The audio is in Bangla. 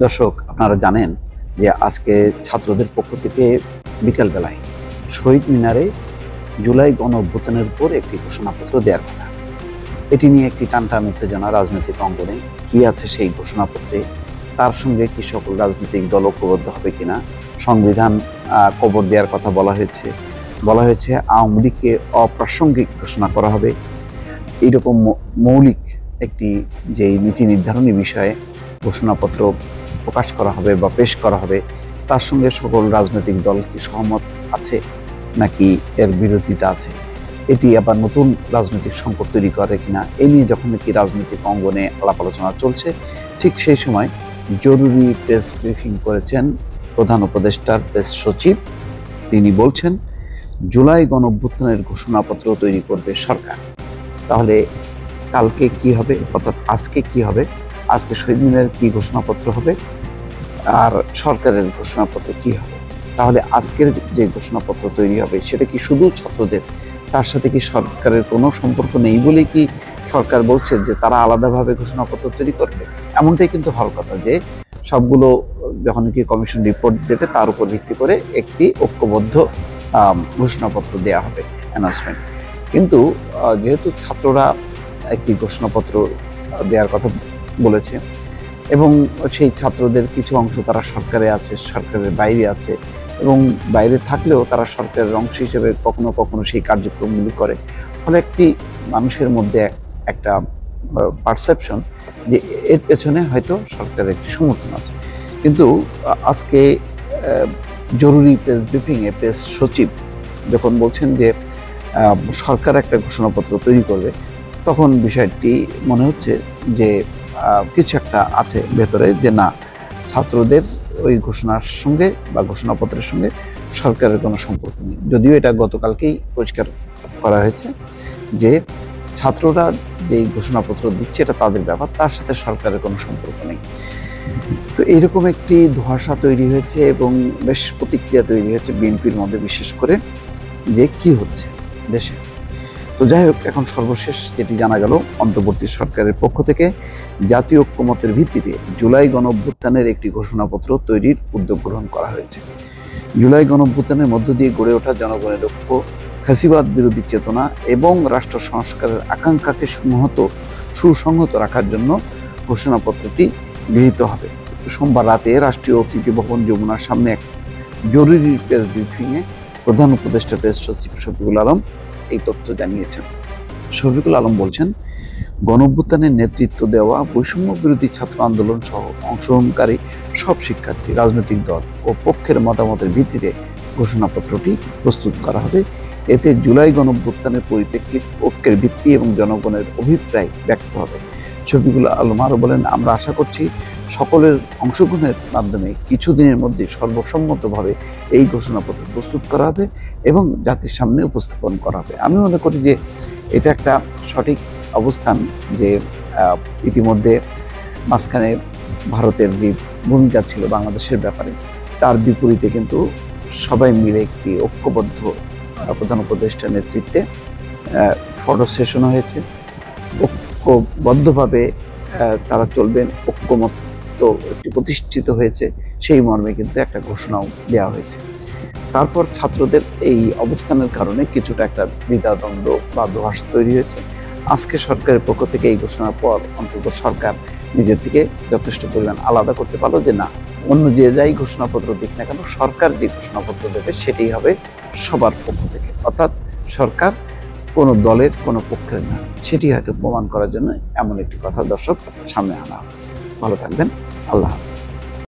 দর্শক, আপনারা জানেন যে আজকে ছাত্রদের পক্ষ থেকে বিকেল বেলায় শহীদ মিনারে জুলাই গণ অভ্যুত্থানের উপর একটি ঘোষণাপত্র দেওয়ার কথা। এটি নিয়ে একটি টানটান উত্তেজনা রাজনৈতিক অঙ্গনে। কি আছে সেই ঘোষণাপত্রে, তার সঙ্গে কি সকল রাজনৈতিক দল ঐক্যবদ্ধ হবে কিনা, সংবিধান কবর দেওয়ার কথা বলা হয়েছে আওয়ামী লীগকে অপ্রাসঙ্গিক ঘোষণা করা হবে। এইরকম মৌলিক একটি যে নীতি নির্ধারণী বিষয়ে ঘোষণাপত্র প্রকাশ করা হবে বা পেশ করা হবে, তার সঙ্গে সকল রাজনৈতিক দল কি সহমত আছে নাকি এর বিরোধিতা আছে, এটি আবার নতুন রাজনৈতিক সংকট তৈরি করে কিনা, এই নিয়ে যখন কি রাজনৈতিক অঙ্গনে আলাপ আলোচনা চলছে, ঠিক সেই সময় জরুরি প্রেস ব্রিফিং করেছেন প্রধান উপদেষ্টার প্রেস সচিব। তিনি বলছেন, জুলাই গণঅভ্যুত্থানের ঘোষণাপত্র তৈরি করবে সরকার। তাহলে কালকে কি হবে, অর্থাৎ আজকে কি হবে, আজকে শহীদ মিনারের কি ঘোষণাপত্র হবে আর সরকারের ঘোষণাপত্র কি হবে? তাহলে আজকের যে ঘোষণাপত্র তৈরি হবে সেটা কি শুধু ছাত্রদের, তার সাথে কি সরকারের কোনো সম্পর্ক নেই বলেই কি সরকার বলছে যে তারা আলাদাভাবে ঘোষণাপত্র তৈরি করবে? এমনটাই কিন্তু হওয়ার কথা, যে সবগুলো যখন কি কমিশন রিপোর্ট দেবে তার উপর ভিত্তি করে একটি ঐক্যবদ্ধ ঘোষণাপত্র দেওয়া হবে, অ্যানাউন্সমেন্ট। কিন্তু যেহেতু ছাত্ররা একটি ঘোষণাপত্র দেওয়ার কথা বলেছে এবং সেই ছাত্রদের কিছু অংশ তারা সরকারে আছে, সরকারের বাইরে আছে, এবং বাইরে থাকলেও তারা সরকারের অংশ হিসেবে কখনো কখনো সেই কার্যক্রমগুলি করে, ফলে একটি মানুষের মধ্যে একটা পারসেপশন যে এর পেছনে হয়তো সরকারের একটি সমর্থন আছে। কিন্তু আজকে জরুরি প্রেস ব্রিফিংয়ে প্রেস সচিব যখন বলছেন যে সরকার একটা ঘোষণাপত্র তৈরি করবে, তখন বিষয়টি মনে হচ্ছে যে কিছু একটা আছে ভেতরে, যে না, ছাত্রদের ওই ঘোষণার সঙ্গে বা ঘোষণাপত্রের সঙ্গে সরকারের কোনো সম্পর্ক নেই। যদিও এটা গতকালকেই পরিষ্কার করা হয়েছে যে ছাত্ররা যেই ঘোষণাপত্র দিচ্ছে এটা তাদের ব্যাপার, তার সাথে সরকারের কোনো সম্পর্ক নেই। তো এইরকম একটি ধোঁয়াশা তৈরি হয়েছে এবং বেশ প্রতিক্রিয়া তৈরি হয়েছে বিএনপির মধ্যে, বিশেষ করে যে কি হচ্ছে দেশে। তো যাই হোক, এখন সর্বশেষ যেটি জানা গেল, অন্তর্বর্তী সরকারের পক্ষ থেকে জাতীয় ঐক্যমতের ভিত্তিতে জুলাই গণঅভ্যুত্থানের একটি ঘোষণাপত্র তৈরির উদ্যোগ গ্রহণ করা হয়েছে। জুলাই গণঅভ্যুত্থানের মধ্য দিয়ে গড়ে ওঠা জনগণের ঐক্য, ফ্যাসিবাদ বিরোধী চেতনা এবং রাষ্ট্র সংস্কারের আকাঙ্ক্ষাকে সুসংহত রাখার জন্য ঘোষণাপত্রটি গৃহীত হবে। সোমবার রাতে রাষ্ট্রীয় অতিথি ভবন যমুনার সামনে এক জরুরি প্রেস ব্রিফিংয়ে প্রধান উপদেষ্টা প্রেস সচিব শফিকুল আলম এই তথ্য জানিয়েছেন। শফিকুল আলম বলছেন, গণঅভ্যুত্থানের নেতৃত্ব দেওয়া বৈষম্য বিরোধী ছাত্র আন্দোলন সহ অংশগ্রহণকারী সব শিক্ষার্থী, রাজনৈতিক দল ও পক্ষের মতামতের ভিত্তিতে ঘোষণাপত্রটি প্রস্তুত করা হবে। এতে জুলাই গণঅভ্যুত্থানের পরিপ্রেক্ষিত, ঐক্যের ভিত্তি এবং জনগণের অভিপ্রায় ব্যক্ত হবে। শফিকুল আলম আরও বলেন, আমরা আশা করছি সকলের অংশগ্রহণের মাধ্যমে কিছুদিনের মধ্যে সর্বসম্মতভাবে এই ঘোষণাপত্র প্রস্তুত করা হবে এবং জাতির সামনে উপস্থাপন করা হবে। আমি মনে করি যে এটা একটা সঠিক অবস্থান, যে ইতিমধ্যে মাঝখানে ভারতের যে ভূমিকা ছিল বাংলাদেশের ব্যাপারে, তার বিপরীতে কিন্তু সবাই মিলে একটি ঐক্যবদ্ধ প্রধান উপদেষ্টার নেতৃত্বে ফটো সেশন হয়েছে। ঐক্যবদ্ধভাবে তারা চলবেন, ঐক্যমত একটি প্রতিষ্ঠিত হয়েছে, সেই মর্মে কিন্তু একটা ঘোষণাও দেওয়া হয়েছে। তারপর ছাত্রদের এই অবস্থানের কারণে কিছুটা একটা দ্বিধাদ্বন্দ্ব বা ধোঁয়াশা তৈরি হয়েছে। আজকে সরকারের পক্ষ থেকে এই ঘোষণার পর অন্তত সরকার নিজের থেকে যথেষ্ট পরিমাণ আলাদা করতে পারলো যে না, অন্য যে যাই ঘোষণাপত্র দিক না কেন, সরকার যে ঘোষণাপত্র দেবে সেটাই হবে সবার পক্ষ থেকে, অর্থাৎ সরকার কোনো দলের কোনো পক্ষের না, সেটি হয়তো প্রমাণ করার জন্য এমন একটি কথা দর্শক সামনে আনা হবে। ভালো থাকবেন। আল্লাহ হাফিজ।